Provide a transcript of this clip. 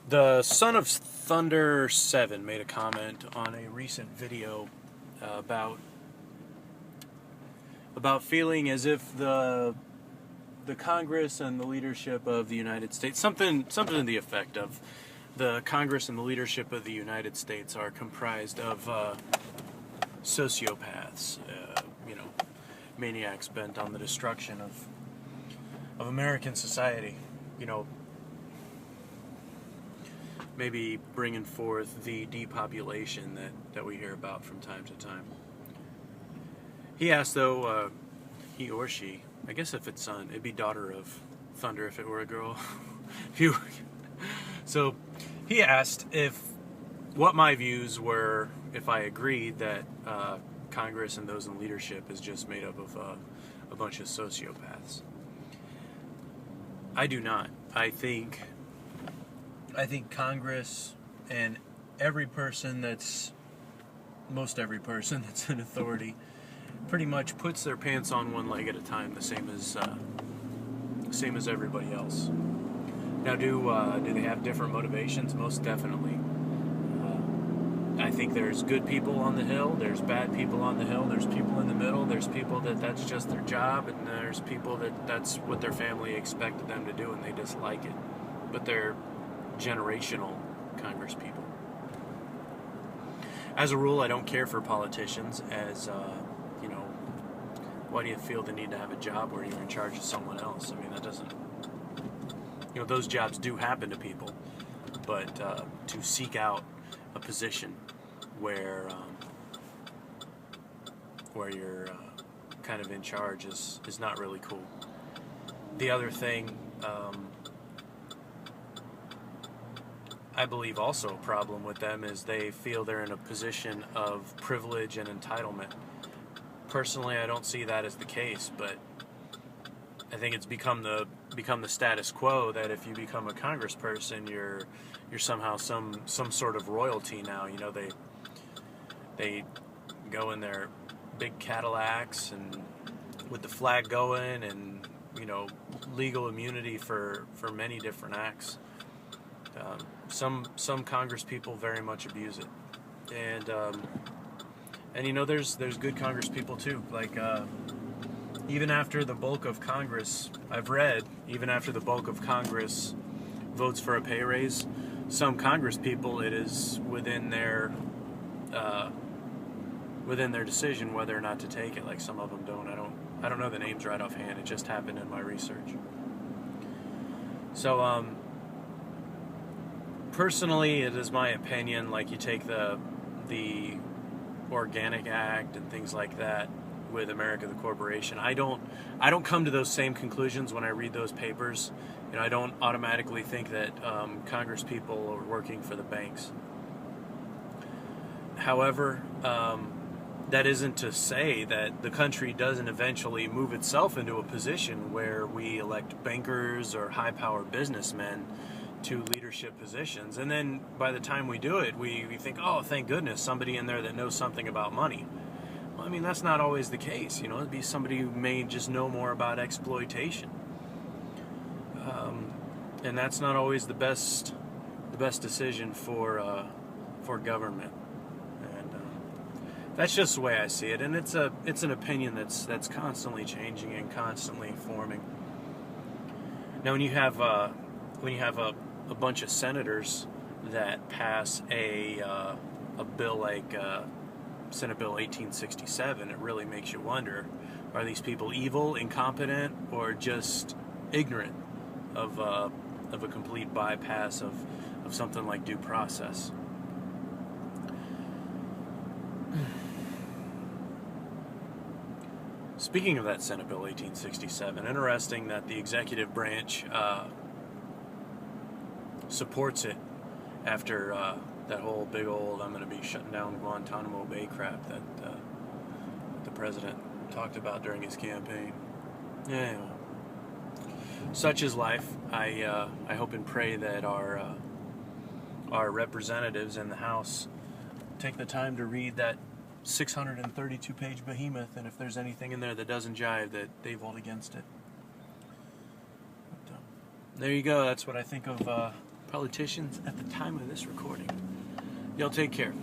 The Son of Thunder 7 made a comment on a recent video about feeling as if the Congress and the leadership of the United States, something to the effect of the Congress and the leadership of the United States are comprised of sociopaths, maniacs bent on the destruction of American society. Maybe bringing forth the depopulation that we hear about from time to time. He asked, though, he or she, I guess if it's son, it'd be daughter of Thunder if it were a girl. So he asked what my views were if I agreed that Congress and those in leadership is just made up of a bunch of sociopaths. I do not. I think Congress and most every person that's in authority pretty much puts their pants on one leg at a time, the same as everybody else. Now, do they have different motivations? Most definitely. I think there's good people on the Hill, there's bad people on the Hill, there's people in the middle, there's people that's just their job, and there's people that's what their family expected them to do and they dislike it. But they're generational Congress people. As a rule, I don't care for politicians as, why do you feel the need to have a job where you're in charge of someone else? I mean, that doesn't, those jobs do happen to people, but to seek out a position where you're kind of in charge is not really cool. The other thing, I believe also a problem with them is they feel they're in a position of privilege and entitlement. Personally, I don't see that as the case, but I think it's become the status quo that if you become a congressperson, you're somehow some sort of royalty now. They go in their big Cadillacs and with the flag going, and legal immunity for many different acts. Some Congress people very much abuse it, and there's good Congress people too. Like even after the bulk of Congress, I've read, even after the bulk of Congress votes for a pay raise, some Congress people, it is within their decision whether or not to take it. Like some of them don't. I don't know the names right offhand. It just happened in my research. So personally, it is my opinion, like you take the Organic Act and things like that with America the Corporation, I don't come to those same conclusions when I read those papers. I don't automatically think that Congress people are working for the banks. However, that isn't to say that the country doesn't eventually move itself into a position where we elect bankers or high-powered businessmen to leadership positions, and then by the time we do it, we think, oh, thank goodness, somebody in there that knows something about money. Well, I mean, that's not always the case. It'd be somebody who may just know more about exploitation, and that's not always the best decision for government. And that's just the way I see it, and it's an opinion that's constantly changing and constantly forming. Now, when you have a bunch of senators that pass a bill like Senate Bill 1867, it really makes you wonder, are these people evil, incompetent, or just ignorant of a complete bypass of something like due process? Speaking of that Senate Bill 1867, interesting that the executive branch supports it after that whole big old I'm going to be shutting down Guantanamo Bay crap that the president talked about during his campaign. Yeah, such is life. I hope and pray that our representatives in the House take the time to read that 632-page behemoth, and if there's anything in there that doesn't jive, that they vote against it. But, there you go. That's what I think of politicians at the time of this recording. Y'all take care.